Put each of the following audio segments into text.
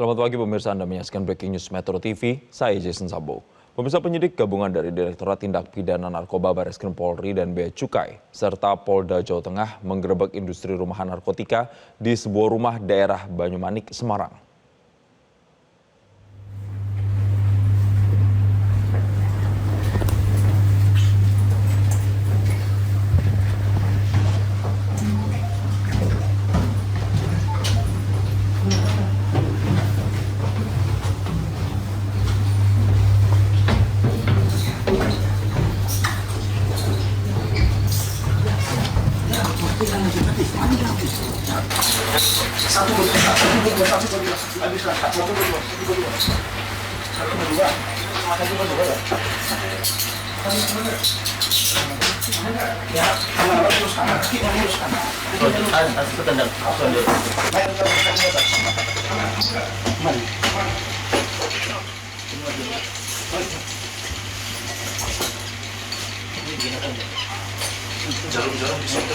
Selamat pagi pemirsa, Anda menyaksikan Breaking News Metro TV, saya Jason Sabo. Pemirsa, penyidik gabungan dari Direktorat Tindak Pidana Narkoba Barreskrim Polri dan Bea Cukai serta Polda Jawa Tengah menggerebek industri rumahan narkotika di sebuah rumah daerah Banyumanik, Semarang. Jarum-jarum di situ.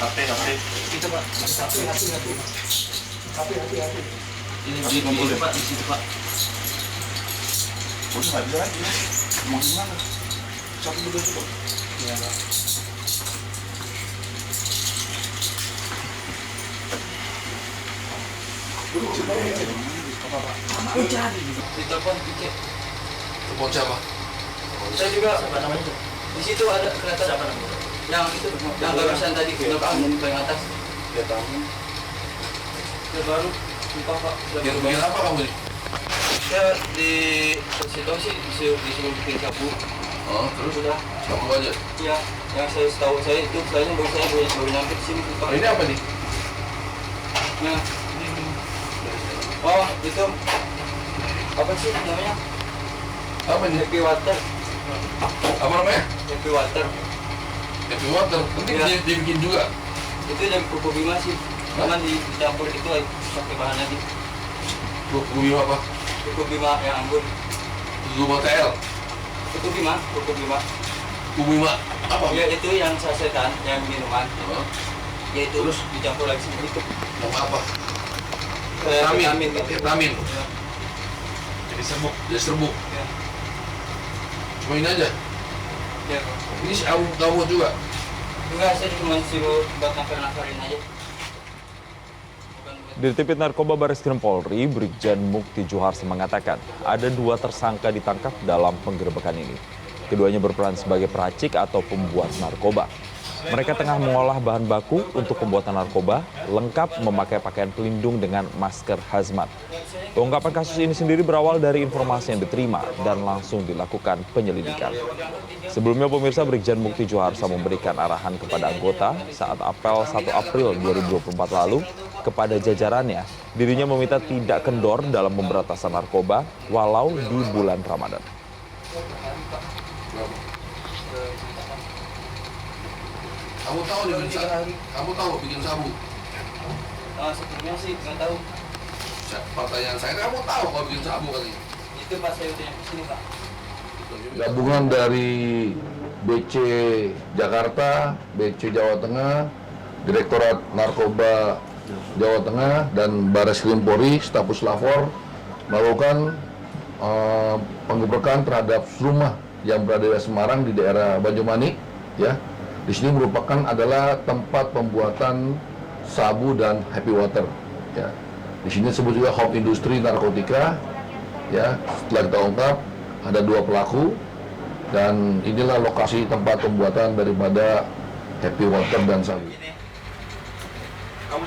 HP. Itu Pak. HP. Ini di kumpul Pak, di situ Pak. Udah nggak bisa lagi. Mau gimana? Satu dulu Pak. Iya Pak. Ditelepon dicek. Telepon siapa? Saya juga. Siapa namanya itu? Di situ ada kelihatan siapa namanya? Yang itu, yang barusan tadi yang paling atas. Ya tamu. Ya baru. Lupa Pak. Yang bagian apa kamu ini? Saya di situ sih disuruh bikin sabu. Oh, terus sudah sabu aja? Iya. Yang saya tahu saya itu selain baru nyampe di sini Pak. Ini apa nih? Nah. Oh, itu apa sih namanya? Apa nih? Happy Water. Apa namanya? Happy Water. Happy Water. Nanti ya. Dibikin juga. Itu yang pupuk bima sih. Cuman dicampur itu pakai bahan lagi. Pupuk bima apa? Pupuk bima yang anggur. Pupuk TL. Pupuk bima. Pupuk bima apa? Ya itu yang sasetan, yang minuman. Ya itu terus dicampur lagi sama itu. Nama apa? Vitamin. Ya. Jadi serbuk. Ya. Cuma ini aja. Ya. Ini si kamu juga. Enggak, saya cuma suruh buat nafar-nafarin aja. Dirtipit Narkoba Barreskrim Polri, Brigjen Mukti Juharsa mengatakan ada 2 tersangka ditangkap dalam penggerebekan ini. Keduanya berperan sebagai peracik atau pembuat narkoba. Mereka tengah mengolah bahan baku untuk pembuatan narkoba, lengkap memakai pakaian pelindung dengan masker hazmat. Pengungkapan kasus ini sendiri berawal dari informasi yang diterima dan langsung dilakukan penyelidikan. Sebelumnya pemirsa, Brigjen Mukti Juharsa memberikan arahan kepada anggota saat apel 1 April 2024 lalu kepada jajarannya. Dirinya meminta tidak kendor dalam pemberantasan narkoba walau di bulan Ramadan. Kamu tahu bikin sabu? Sebelumnya sih nggak tahu. Pertanyaan saya, kamu tahu kalau bikin sabu kali? Itu pas saya udah ke sini Pak. Gabungan dari BC Jakarta, BC Jawa Tengah, Direktorat Narkoba Jawa Tengah, dan Barreskrim Polri, Staf Puslapor melakukan penggerebekan terhadap rumah yang berada di Semarang di daerah Banyumanik, ya. Di sini merupakan adalah tempat pembuatan sabu dan happy water. Ya. Di sini disebut juga home industri narkotika. Ya, setelah kita ungkap ada 2 pelaku dan inilah lokasi tempat pembuatan daripada happy water dan sabu.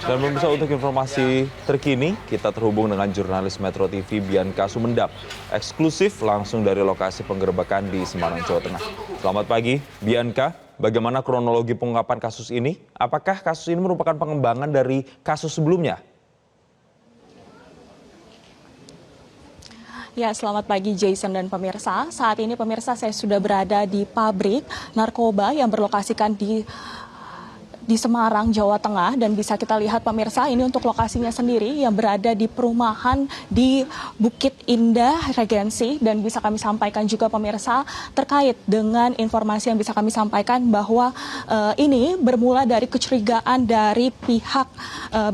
Dan pemirsa, untuk informasi terkini, kita terhubung dengan jurnalis Metro TV Bianca Sumendap, eksklusif langsung dari lokasi penggerebekan di Semarang, Jawa Tengah. Selamat pagi, Bianca. Bagaimana kronologi pengungkapan kasus ini? Apakah kasus ini merupakan pengembangan dari kasus sebelumnya? Ya, selamat pagi Jason dan pemirsa. Saat ini pemirsa, saya sudah berada di pabrik narkoba yang berlokasikan di di Semarang, Jawa Tengah, dan bisa kita lihat pemirsa ini untuk lokasinya sendiri yang berada di perumahan di Bukit Indah Regensi, dan bisa kami sampaikan juga pemirsa terkait dengan informasi yang bisa kami sampaikan bahwa ini bermula dari kecurigaan dari pihak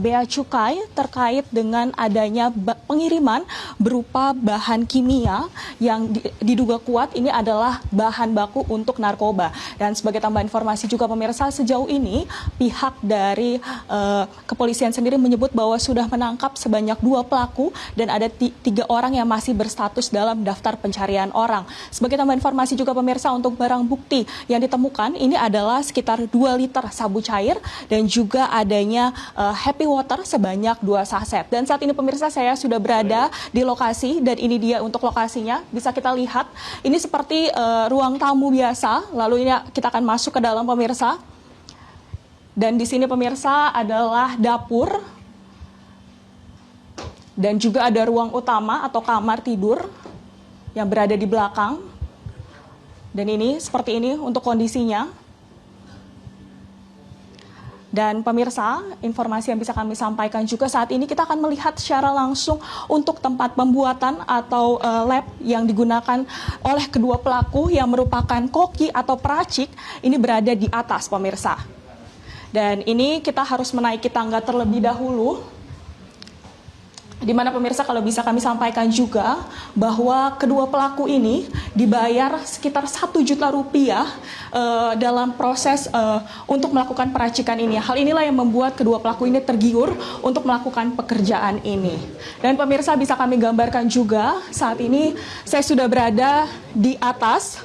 Bea Cukai terkait dengan adanya pengiriman berupa bahan kimia yang diduga kuat ini adalah bahan baku untuk narkoba. Dan sebagai tambahan informasi juga pemirsa, sejauh ini pihak dari kepolisian sendiri menyebut bahwa sudah menangkap sebanyak 2 pelaku dan ada 3 orang yang masih berstatus dalam daftar pencarian orang. Sebagai tambahan informasi juga pemirsa, untuk barang bukti yang ditemukan ini adalah sekitar 2 liter sabu cair dan juga adanya happy water sebanyak 2 saset. Dan saat ini pemirsa, saya sudah berada di lokasi dan ini dia untuk lokasinya. Bisa kita lihat ini seperti ruang tamu biasa. Lalu ini kita akan masuk ke dalam pemirsa. Dan di sini pemirsa adalah dapur. Dan juga ada ruang utama atau kamar tidur yang berada di belakang. Dan ini seperti ini untuk kondisinya. Dan pemirsa, informasi yang bisa kami sampaikan juga saat ini kita akan melihat secara langsung untuk tempat pembuatan atau lab yang digunakan oleh kedua pelaku yang merupakan koki atau peracik ini berada di atas pemirsa. Dan ini kita harus menaiki tangga terlebih dahulu. Di mana pemirsa kalau bisa kami sampaikan juga bahwa kedua pelaku ini dibayar sekitar 1 juta rupiah dalam proses untuk melakukan peracikan ini. Hal inilah yang membuat kedua pelaku ini tergiur untuk melakukan pekerjaan ini. Dan pemirsa bisa kami gambarkan juga saat ini saya sudah berada di atas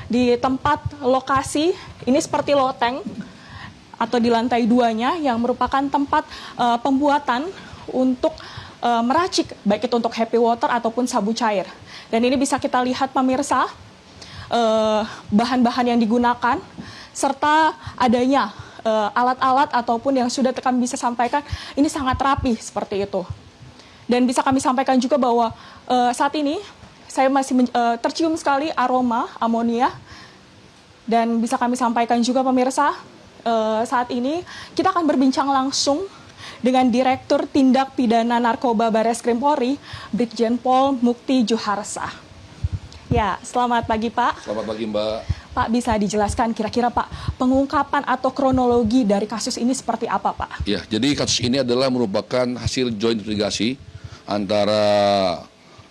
di tempat lokasi ini seperti loteng atau di lantai 2-nya yang merupakan tempat pembuatan untuk meracik, baik itu untuk happy water ataupun sabu cair. Dan ini bisa kita lihat pemirsa, bahan-bahan yang digunakan, serta adanya alat-alat ataupun yang sudah kami bisa sampaikan, ini sangat rapi seperti itu. Dan bisa kami sampaikan juga bahwa saat ini saya masih tercium sekali aroma amonia. Dan bisa kami sampaikan juga pemirsa, saat ini kita akan berbincang langsung dengan Direktur Tindak Pidana Narkoba Bareskrim Polri, Brigjen Pol Mukti Juharsa. Ya, selamat pagi Pak. Selamat pagi Mbak. Pak, bisa dijelaskan kira-kira Pak, pengungkapan atau kronologi dari kasus ini seperti apa Pak? Ya, jadi kasus ini adalah merupakan hasil joint investigasi antara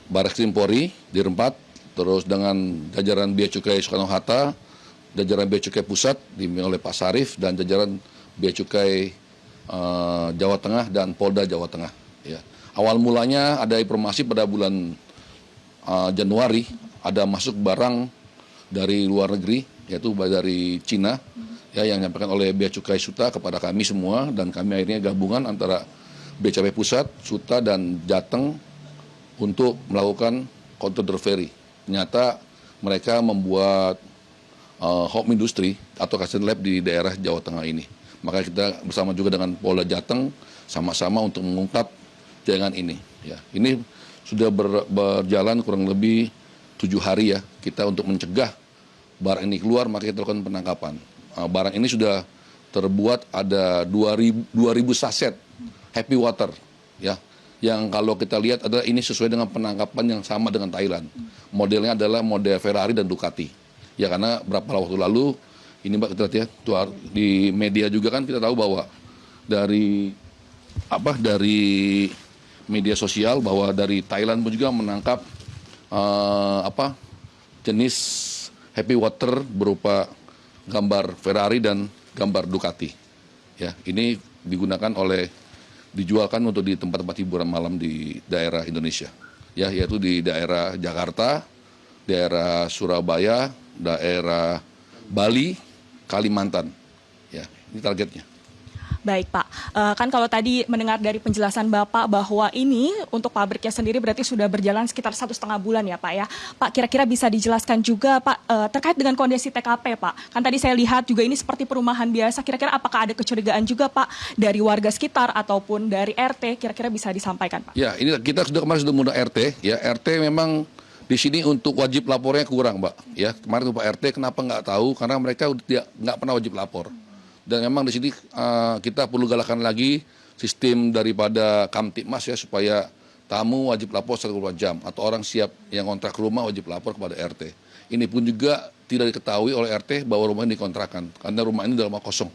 Bareskrim Polri di Rempat, terus dengan jajaran Bea Cukai Soekarno-Hatta, jajaran Bea Cukai Pusat dipimpin oleh Pak Sarif, dan jajaran Bea Cukai Jawa Tengah dan Polda Jawa Tengah. Ya. Awal mulanya ada informasi pada bulan Januari ada masuk barang dari luar negeri, yaitu dari Cina, ya, yang disampaikan oleh Bea Cukai Suta kepada kami semua, dan kami akhirnya gabungan antara Bea Cukai Pusat, Suta, dan Jateng untuk melakukan counter delivery. Ternyata mereka membuat home industry atau custom lab di daerah Jawa Tengah ini. Maka kita bersama juga dengan Polda Jateng sama-sama untuk mengungkap jaringan ini. Ya, ini sudah berjalan kurang lebih 7 hari ya kita untuk mencegah barang ini keluar, maka kita lakukan penangkapan. Barang ini sudah terbuat ada 2.000 saset happy water, ya. Yang kalau kita lihat adalah ini sesuai dengan penangkapan yang sama dengan Thailand. Modelnya adalah model Ferrari dan Ducati. Ya, karena berapa waktu lalu ini Mbak, kita lihat ya, di media juga kan kita tahu bahwa dari media sosial bahwa dari Thailand pun juga menangkap jenis happy water berupa gambar Ferrari dan gambar Ducati. Ya, ini dijualkan untuk di tempat-tempat hiburan malam di daerah Indonesia. Ya, yaitu di daerah Jakarta, daerah Surabaya, daerah Bali, Kalimantan. Ya, ini targetnya. Baik Pak, kan kalau tadi mendengar dari penjelasan Bapak bahwa ini untuk pabriknya sendiri berarti sudah berjalan sekitar 1,5 bulan ya Pak ya. Pak, kira-kira bisa dijelaskan juga Pak terkait dengan kondisi TKP Pak. Kan tadi saya lihat juga ini seperti perumahan biasa, kira-kira apakah ada kecurigaan juga Pak dari warga sekitar ataupun dari RT, kira-kira bisa disampaikan Pak? Ya, ini kita kemarin sudah mengundang RT, ya. RT memang di sini untuk wajib lapornya kurang, Mbak. Ya, kemarin Pak RT kenapa nggak tahu? Karena mereka nggak pernah wajib lapor. Dan memang di sini kita perlu galakan lagi sistem daripada Kamtipmas ya, supaya tamu wajib lapor 1 jam atau orang siap yang kontrak rumah wajib lapor kepada RT. Ini pun juga tidak diketahui oleh RT bahwa rumah ini dikontrakan karena rumah ini dalam kosong.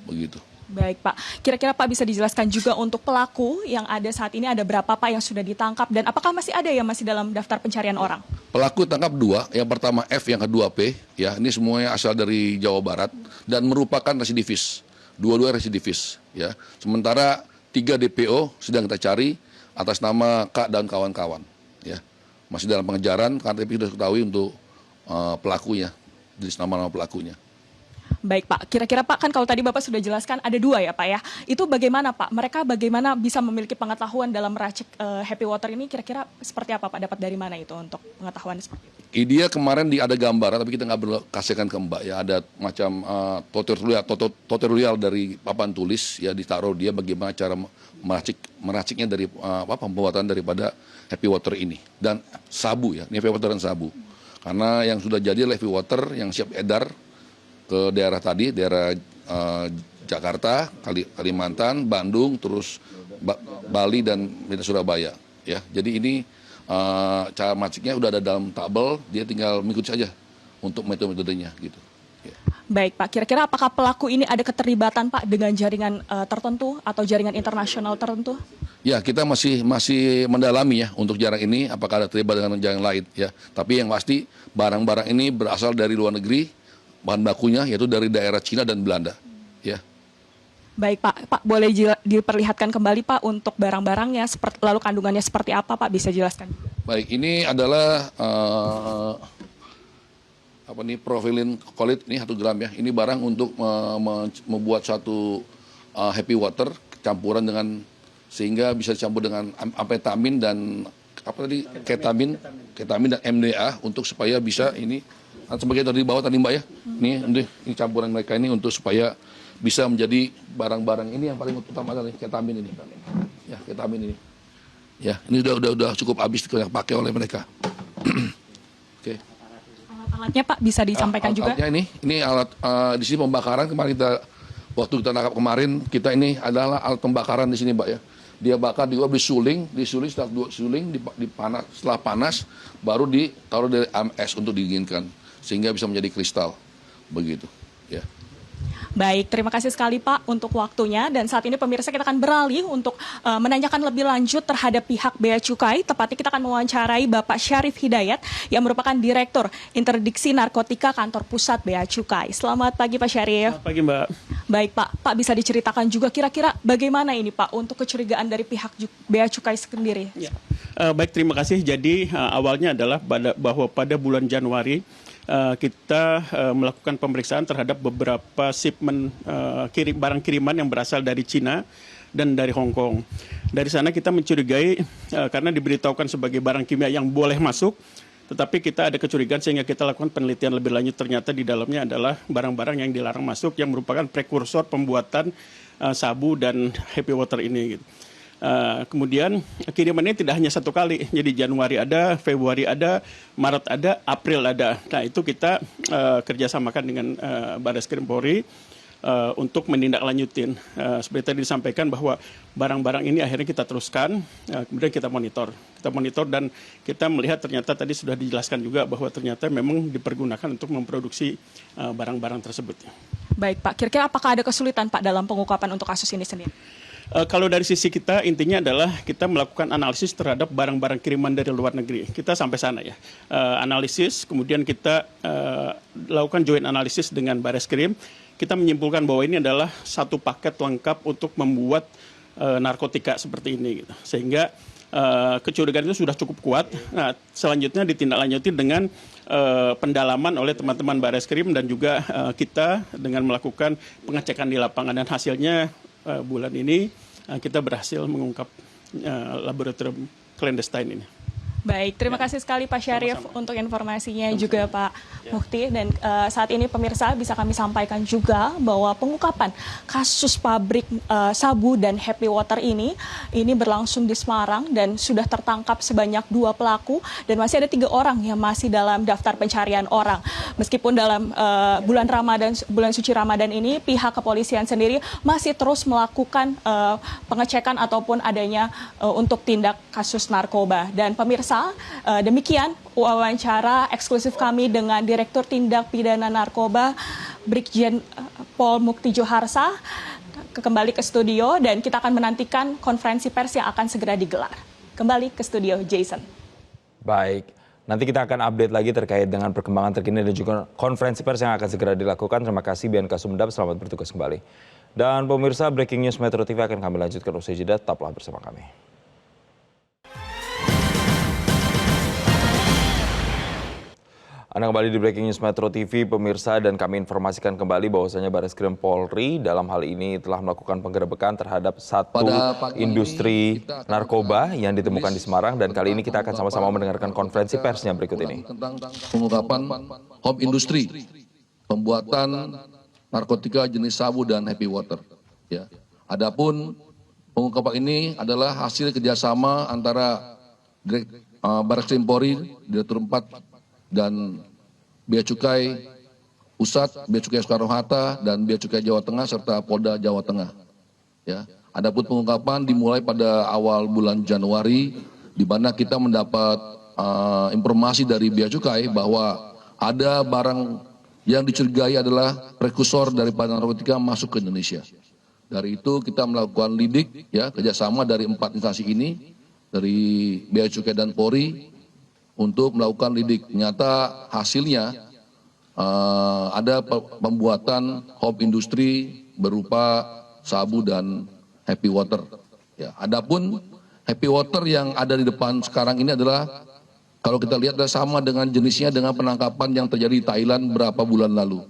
Begitu. Baik Pak, kira-kira Pak bisa dijelaskan juga untuk pelaku yang ada saat ini ada berapa Pak yang sudah ditangkap dan apakah masih ada yang masih dalam daftar pencarian orang? Pelaku tangkap 2, yang pertama F, yang kedua P, ya ini semuanya asal dari Jawa Barat dan merupakan residivis, dua-dua residivis, ya. Sementara 3 DPO sedang kita cari atas nama K dan kawan-kawan, ya. Masih dalam pengejaran, karena tapi sudah ketahui untuk pelakunya, jenis nama-nama pelakunya. Baik Pak, kira-kira Pak kan kalau tadi Bapak sudah jelaskan ada 2 ya Pak ya. Itu bagaimana Pak? Mereka bagaimana bisa memiliki pengetahuan dalam meracik Happy Water ini kira-kira seperti apa Pak? Dapat dari mana itu untuk pengetahuan seperti itu? Dia kemarin ada gambar, tapi kita nggak perlu kasihkan ke Mbak ya. Ada macam tutorial dari papan tulis ya, ditaruh dia bagaimana cara meraciknya dari pembuatan daripada Happy Water ini. Dan sabu ya, ini Happy Water dan sabu. Karena yang sudah jadi Happy Water yang siap edar ke daerah tadi, daerah Jakarta, Kalimantan, Bandung, terus Bali dan Surabaya. Ya, jadi ini cara maciknya udah ada dalam tabel, dia tinggal mengikuti saja untuk metodenya gitu. Ya. Baik Pak, kira-kira apakah pelaku ini ada keterlibatan Pak dengan jaringan tertentu atau jaringan internasional tertentu? Ya, kita masih mendalami ya untuk jaring ini, apakah ada terlibat dengan jaring lain ya. Tapi yang pasti barang-barang ini berasal dari luar negeri. Bahan bakunya yaitu dari daerah Cina dan Belanda, ya. Baik Pak, boleh diperlihatkan kembali Pak untuk barang-barangnya, lalu kandungannya seperti apa Pak, bisa jelaskan? Baik, ini adalah propylene kolit ini 1 gram ya. Ini barang untuk membuat satu Happy Water campuran dengan sehingga bisa dicampur dengan amfetamin dan ketamin dan MDA untuk supaya bisa ini. Sebagai tadi di bawah tadi Mbak ya, ini campuran mereka ini untuk supaya bisa menjadi barang-barang ini yang paling utama adalah ketamin ini, ya ketamin ini, ya ini udah cukup habis dipakai oleh mereka. Oke. Alat-alatnya Pak bisa disampaikan juga? Alatnya ini alat di sini pembakaran kemarin waktu kita tangkap kemarin ini adalah alat pembakaran di sini Mbak ya. Dia bakar disuling setelah 2 suling dipanas, setelah panas baru ditaruh dari es untuk dinginkan sehingga bisa menjadi kristal begitu ya. Baik, terima kasih sekali Pak untuk waktunya dan saat ini pemirsa kita akan beralih untuk menanyakan lebih lanjut terhadap pihak Bea Cukai, tepatnya kita akan mewawancarai Bapak Syarif Hidayat yang merupakan Direktur Interdiksi Narkotika Kantor Pusat Bea Cukai. Selamat pagi Pak Syarif. Selamat pagi Mbak. Baik Pak bisa diceritakan juga kira-kira bagaimana ini Pak untuk kecurigaan dari pihak Bea Cukai sendiri? Ya. Baik, terima kasih. Jadi awalnya adalah bahwa pada bulan Januari kita melakukan pemeriksaan terhadap beberapa shipment barang kiriman yang berasal dari Cina dan dari Hong Kong. Dari sana kita mencurigai karena diberitahukan sebagai barang kimia yang boleh masuk, tetapi kita ada kecurigaan sehingga kita lakukan penelitian lebih lanjut. Ternyata di dalamnya adalah barang-barang yang dilarang masuk yang merupakan prekursor pembuatan sabu dan Happy Water ini. Gitu. Kemudian kirimannya tidak hanya 1 kali, jadi Januari ada, Februari ada, Maret ada, April ada. Nah itu kita kerjasamakan dengan Barreskrim Polri untuk menindaklanjutin. Seperti tadi disampaikan bahwa barang-barang ini akhirnya kita teruskan, kemudian kita monitor dan kita melihat ternyata tadi sudah dijelaskan juga bahwa ternyata memang dipergunakan untuk memproduksi barang-barang tersebut. Baik Pak, kira-kira apakah ada kesulitan Pak dalam pengungkapan untuk kasus ini sendiri? Kalau dari sisi kita, intinya adalah kita melakukan analisis terhadap barang-barang kiriman dari luar negeri. Kita sampai sana ya. Analisis, kemudian kita lakukan joint analisis dengan Barreskrim. Kita menyimpulkan bahwa ini adalah satu paket lengkap untuk membuat narkotika seperti ini. Gitu. Sehingga kecurigaan itu sudah cukup kuat. Nah, selanjutnya ditindaklanjuti dengan pendalaman oleh teman-teman Barreskrim dan juga kita dengan melakukan pengecekan di lapangan. Dan hasilnya bulan ini kita berhasil mengungkap laboratorium clandestine ini. Baik, terima kasih sekali Pak Syarif untuk informasinya juga Pak Mukti, dan saat ini pemirsa bisa kami sampaikan juga bahwa pengungkapan kasus pabrik sabu dan Happy Water ini berlangsung di Semarang dan sudah tertangkap sebanyak 2 pelaku dan masih ada 3 orang yang masih dalam daftar pencarian orang. Meskipun dalam bulan suci Ramadan ini pihak kepolisian sendiri masih terus melakukan pengecekan ataupun adanya untuk tindak kasus narkoba. Dan pemirsa, demikian wawancara eksklusif kami dengan Direktur Tindak Pidana Narkoba Brigjen Pol Mukti Juharsa kembali ke studio dan kita akan menantikan konferensi pers yang akan segera digelar. Kembali ke studio, Jason. Baik, nanti kita akan update lagi terkait dengan perkembangan terkini dan juga konferensi pers yang akan segera dilakukan. Terima kasih BNK Sumedap, selamat bertugas kembali. Dan pemirsa, Breaking News Metro TV akan kami lanjutkan usai jeda, tetaplah bersama kami. Anda kembali di Breaking News Metro TV, pemirsa, dan kami informasikan kembali bahwasanya Barreskrim Polri dalam hal ini telah melakukan penggerebekan terhadap satu industri narkoba yang ditemukan di Semarang, dan kali ini kita akan sama-sama mendengarkan konferensi persnya berikut ini. Tentang pengungkapan home industri, pembuatan narkotika jenis sabu dan Happy Water. Ya. Adapun pengungkapan ini adalah hasil kerjasama antara Barreskrim Polri, Direktur 4 dan Bea Cukai Pusat, Bea Cukai Soekarno-Hatta, dan Bea Cukai Jawa Tengah serta Polda Jawa Tengah. Ya, adapun pengungkapan dimulai pada awal bulan Januari, di mana kita mendapat informasi dari Bea Cukai bahwa ada barang yang dicurigai adalah prekursor daripada narkotika masuk ke Indonesia. Dari itu kita melakukan lidik, ya, kerjasama dari 4 instansi ini, dari Bea Cukai dan Polri, untuk melakukan lidik. Nyata hasilnya ada pembuatan home industri berupa sabu dan Happy Water. Ya, adapun Happy Water yang ada di depan sekarang ini adalah, kalau kita lihat adalah sama dengan jenisnya dengan penangkapan yang terjadi di Thailand beberapa bulan lalu.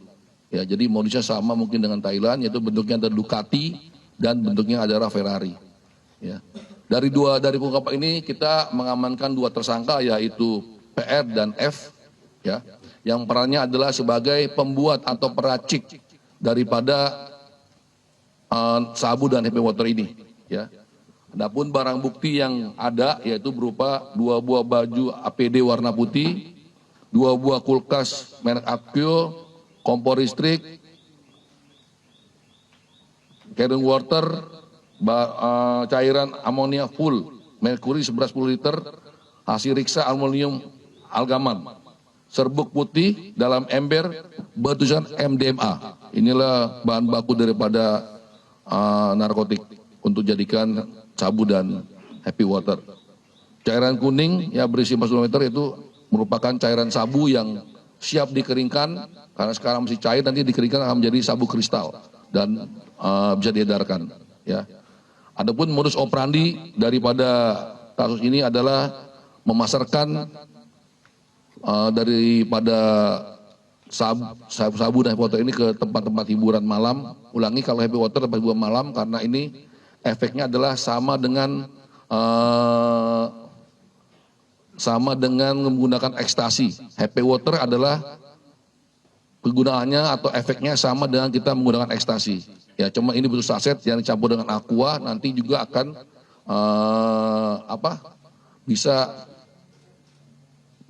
Ya, jadi modusnya sama mungkin dengan Thailand, yaitu bentuknya ada Ducati dan bentuknya adalah Ferrari. Ya. Dari pengungkapan ini kita mengamankan 2 tersangka, yaitu PR dan F, ya, yang perannya adalah sebagai pembuat atau peracik daripada sabu dan Happy Water ini. Ya. Adapun barang bukti yang ada yaitu berupa 2 buah baju APD warna putih, 2 buah kulkas merek Akio, kompor listrik, carrying water, cairan amonia full, merkuri 11 liter, hasil riksa aluminium algaman, serbuk putih dalam ember bertulisan MDMA. Inilah bahan baku daripada narkotik untuk jadikan sabu dan Happy Water. Cairan kuning yang berisi 40 liter itu merupakan cairan sabu yang siap dikeringkan, karena sekarang masih cair, nanti dikeringkan akan menjadi sabu kristal dan bisa diedarkan. Ya. Adapun modus operandi daripada kasus ini adalah memasarkan daripada sabu dan Happy Water ini ke tempat-tempat hiburan malam. Ulangi, kalau Happy Water tempat hiburan malam, karena ini efeknya adalah sama dengan menggunakan ekstasi. Happy Water adalah kegunaannya atau efeknya sama dengan kita menggunakan ekstasi. Ya, cuma ini butuh saset yang dicampur dengan aqua, nanti juga akan bisa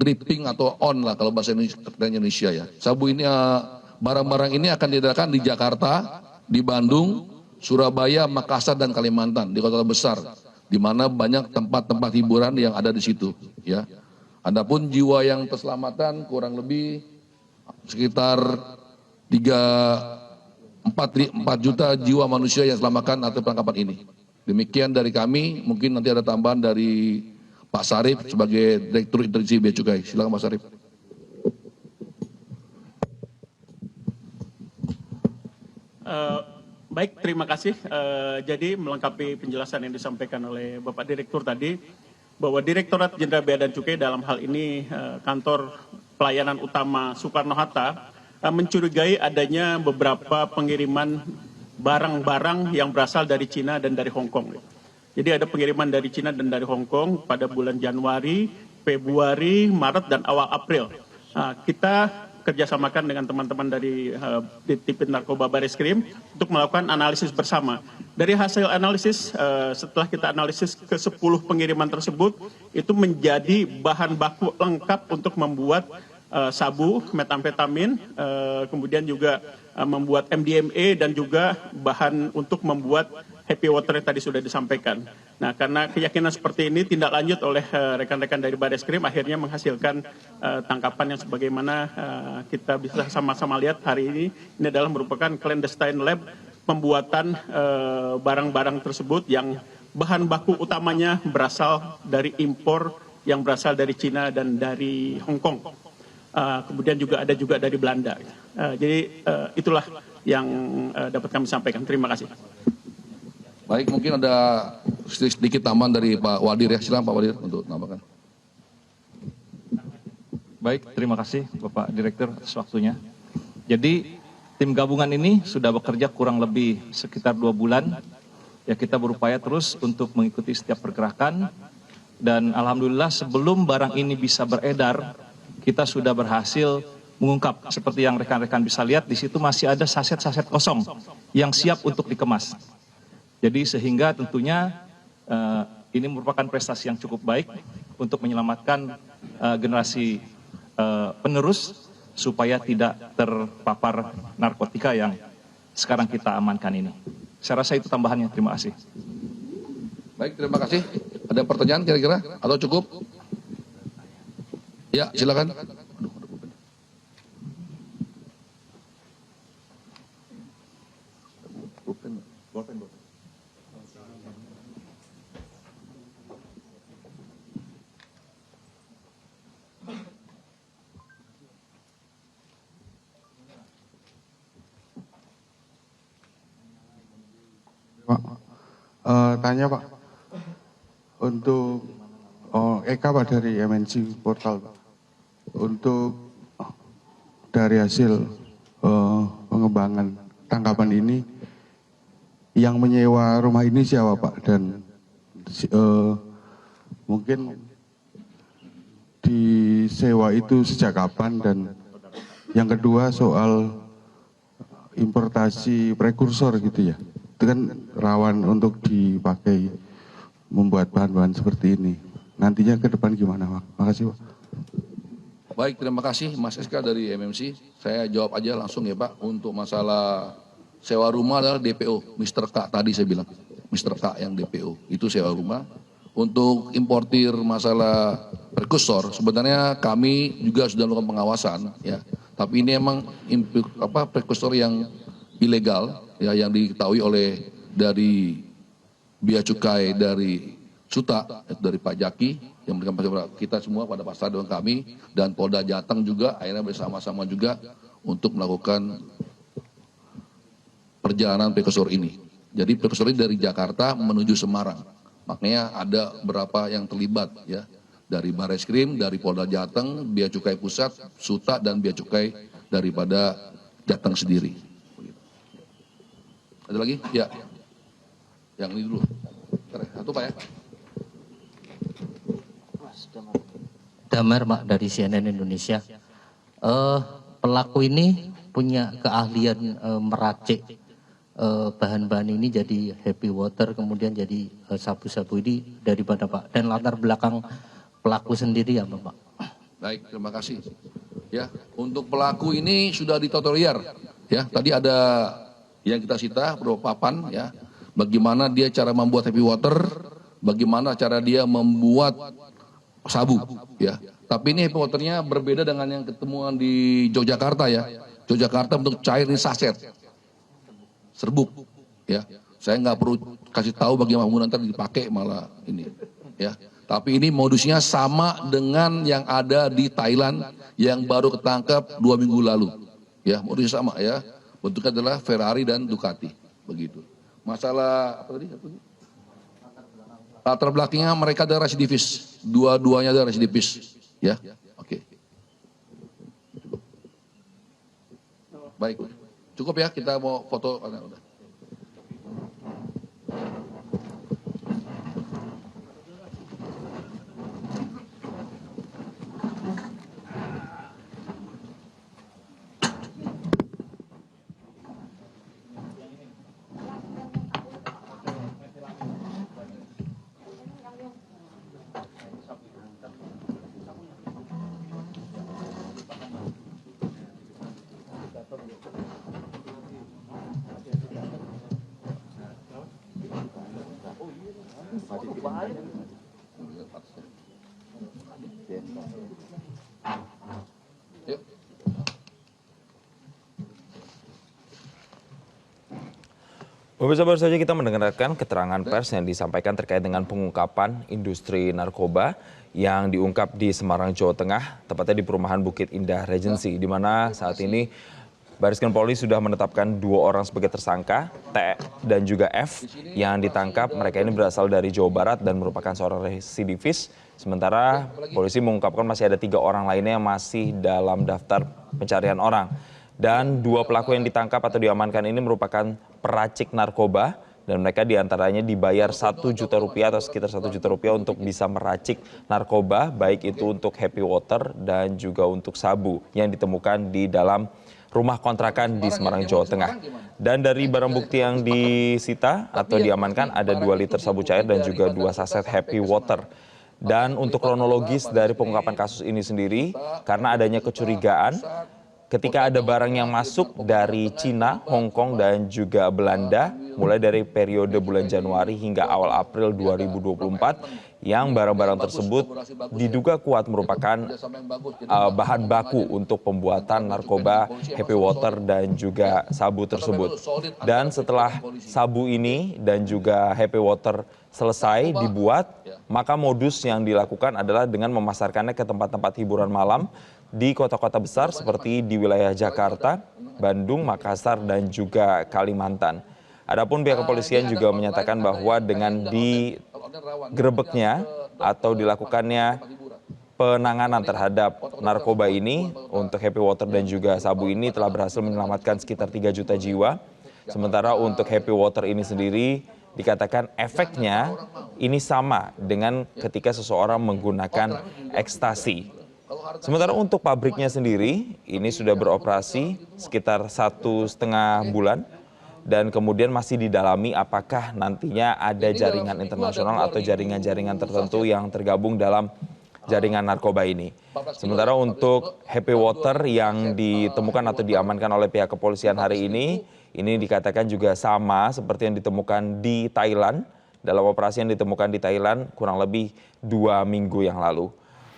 dripping atau on lah kalau bahasa Indonesia ya. Sabu ini, barang-barang ini akan diedarkan di Jakarta, di Bandung, Surabaya, Makassar, dan Kalimantan, di kota besar, di mana banyak tempat-tempat hiburan yang ada di situ. Ya. Adapun jiwa yang terselamatan kurang lebih sekitar 4 juta jiwa manusia yang selamatkan atau penangkapan ini. Demikian dari kami, mungkin nanti ada tambahan dari Pak Sarif sebagai Direktur Intelijensi Bea Cukai. Silakan Pak Sarif. Baik, terima kasih. Jadi melengkapi penjelasan yang disampaikan oleh Bapak Direktur tadi, bahwa Direktorat Jenderal Bea dan Cukai dalam hal ini kantor pelayanan utama Soekarno-Hatta mencurigai adanya beberapa pengiriman barang-barang yang berasal dari Cina dan dari Hong Kong. Jadi ada pengiriman dari Cina dan dari Hong Kong pada bulan Januari, Februari, Maret, dan awal April. Kita kerjasamakan dengan teman-teman dari Tipit Narkoba Bareskrim untuk melakukan analisis bersama. Dari hasil analisis, setelah kita analisis ke 10 pengiriman tersebut, itu menjadi bahan baku lengkap untuk membuat sabu, metamfetamin, kemudian juga membuat MDMA dan juga bahan untuk membuat happy water yang tadi sudah disampaikan. Nah, karena keyakinan seperti ini tindak lanjut oleh rekan-rekan dari Bareskrim akhirnya menghasilkan tangkapan yang sebagaimana kita bisa sama-sama lihat hari ini adalah merupakan clandestine lab pembuatan barang-barang tersebut yang bahan baku utamanya berasal dari impor yang berasal dari Cina dan dari Hong Kong. Kemudian juga ada juga dari Belanda. Jadi itulah yang dapat kami sampaikan. Terima kasih. Baik, mungkin ada sedikit tambahan dari Pak Wadir ya. Silakan Pak Wadir untuk tambahkan. Baik, terima kasih Bapak Direktur atas waktunya. Jadi tim gabungan ini sudah bekerja kurang lebih sekitar 2 bulan. Ya, kita berupaya terus untuk mengikuti setiap pergerakan. Dan alhamdulillah sebelum barang ini bisa beredar, kita sudah berhasil mengungkap seperti yang rekan-rekan bisa lihat di situ masih ada saset-saset kosong yang siap untuk dikemas. Jadi sehingga tentunya ini merupakan prestasi yang cukup baik untuk menyelamatkan generasi penerus supaya tidak terpapar narkotika yang sekarang kita amankan ini. Saya rasa itu tambahannya. Terima kasih. Baik, terima kasih. Ada pertanyaan kira-kira atau cukup? Ya, silakan. Pak, tanya Pak, untuk Eka Pak dari MNC Portal Pak, untuk dari hasil pengembangan tangkapan ini, yang menyewa rumah ini siapa Pak, dan mungkin disewa itu sejak kapan, dan yang kedua soal importasi prekursor gitu ya. Itu kan rawan untuk dipakai membuat bahan-bahan seperti ini. Nantinya ke depan gimana Pak? Makasih Pak. Baik, terima kasih Mas SK dari MMC. Saya jawab aja langsung ya Pak. Untuk masalah sewa rumah adalah DPO. Mr. K tadi saya bilang. Mr. K yang DPO. Itu sewa rumah. Untuk importir masalah prekursor, sebenarnya kami juga sudah melakukan pengawasan. Ya. Tapi ini emang prekursor yang ilegal, ya, yang diketahui oleh dari Bea Cukai dari Suta, dari Pak Jaki, yang memberikan kita semua pada pasar dengan kami, dan Polda Jateng juga akhirnya bersama-sama juga untuk melakukan perjalanan prekursor ini. Jadi prekursor ini dari Jakarta menuju Semarang, makanya ada berapa yang terlibat ya, dari Bareskrim, dari Polda Jateng, Bea Cukai Pusat, Suta, dan Bea Cukai daripada Jateng sendiri. Ada lagi? Ya. Yang ini dulu. Satu Pak ya. Damar Pak dari CNN Indonesia. Pelaku ini punya keahlian meracik bahan-bahan ini jadi happy water, kemudian jadi sabu-sabu ini dari mana Pak? Dan latar belakang pelaku sendiri apa Pak? Baik, terima kasih. Ya, untuk pelaku ini sudah ditotoriar. Ya, tadi ada yang kita sita beberapa papan ya, bagaimana dia cara membuat happy water, bagaimana cara dia membuat sabu ya. Tapi ini happy waternya berbeda dengan yang ketemuan di Yogyakarta ya. Yogyakarta bentuk cair, ini saset, serbuk ya. Saya nggak perlu kasih tahu bagaimana nanti dipakai malah ini ya. Tapi ini modusnya sama dengan yang ada di Thailand yang baru ketangkap 2 minggu lalu ya, modusnya sama ya. Bentuknya adalah Ferrari dan Ducati, begitu. Masalah apa tadi? Latar belakangnya mereka adalah residivis, dua-duanya adalah residivis, ya. Oke. Baik, cukup ya, kita mau foto. Udah. Pemirsa, baru saja kita mendengarkan keterangan pers yang disampaikan terkait dengan pengungkapan industri narkoba yang diungkap di Semarang, Jawa Tengah, tepatnya di perumahan Bukit Indah Regency, di mana saat ini Bariskin Polri sudah menetapkan 2 orang sebagai tersangka, T dan juga F, yang ditangkap. Mereka ini berasal dari Jawa Barat dan merupakan seorang residivis. Sementara polisi mengungkapkan masih ada 3 orang lainnya yang masih dalam daftar pencarian orang. Dan 2 pelaku yang ditangkap atau diamankan ini merupakan peracik narkoba dan mereka diantaranya dibayar Rp1 juta atau sekitar Rp1 juta untuk bisa meracik narkoba, baik itu untuk happy water dan juga untuk sabu yang ditemukan di dalam rumah kontrakan di Semarang, Jawa Tengah. Dan dari barang bukti yang disita atau diamankan ada 2 liter sabu cair dan juga 2 saset happy water. Dan untuk kronologis dari pengungkapan kasus ini sendiri, karena adanya kecurigaan ketika ada barang yang masuk dari Cina, Hong Kong, dan juga Belanda, mulai dari periode bulan Januari hingga awal April 2024, yang barang-barang tersebut diduga kuat merupakan bahan baku untuk pembuatan narkoba, happy water, dan juga sabu tersebut. Dan setelah sabu ini dan juga happy water selesai dibuat, maka modus yang dilakukan adalah dengan memasarkannya ke tempat-tempat hiburan malam di kota-kota besar seperti di wilayah Jakarta, Bandung, Makassar, dan juga Kalimantan. Adapun pihak kepolisian juga menyatakan bahwa dengan digerebeknya atau dilakukannya penanganan terhadap narkoba ini untuk happy water dan juga sabu ini telah berhasil menyelamatkan sekitar 3 juta jiwa. Sementara untuk happy water ini sendiri dikatakan efeknya ini sama dengan ketika seseorang menggunakan ekstasi. Sementara untuk pabriknya sendiri, ini sudah beroperasi sekitar 1,5 bulan dan kemudian masih didalami apakah nantinya ada jaringan internasional atau jaringan-jaringan tertentu yang tergabung dalam jaringan narkoba ini. Sementara untuk happy water yang ditemukan atau diamankan oleh pihak kepolisian hari ini dikatakan juga sama seperti yang ditemukan di Thailand, dalam operasi yang ditemukan di Thailand kurang lebih 2 minggu yang lalu.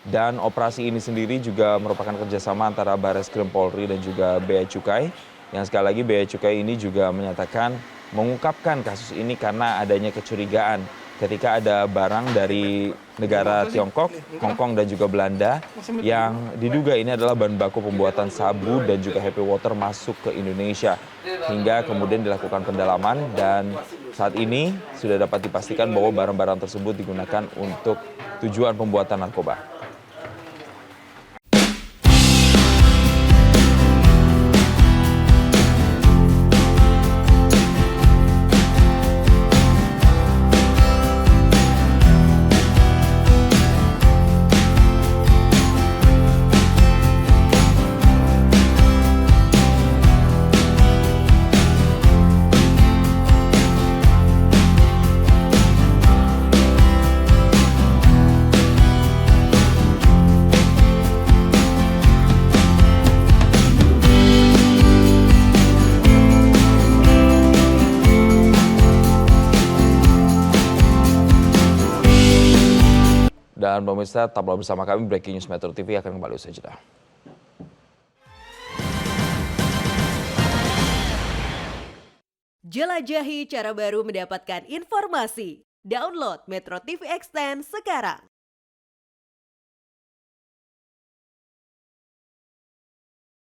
Dan operasi ini sendiri juga merupakan kerjasama antara Bareskrim Polri dan juga Bea Cukai. Yang sekali lagi Bea Cukai ini juga menyatakan mengungkapkan kasus ini karena adanya kecurigaan ketika ada barang dari negara Tiongkok, Hong Kong, dan juga Belanda yang diduga ini adalah bahan baku pembuatan sabu dan juga happy water masuk ke Indonesia. Hingga kemudian dilakukan pendalaman dan saat ini sudah dapat dipastikan bahwa barang-barang tersebut digunakan untuk tujuan pembuatan narkoba. Dan pemirsa, tetaplah bersama kami, Breaking News Metro TV akan kembali usai jeda. Jelajahi cara baru mendapatkan informasi. Download Metro TV Extend sekarang.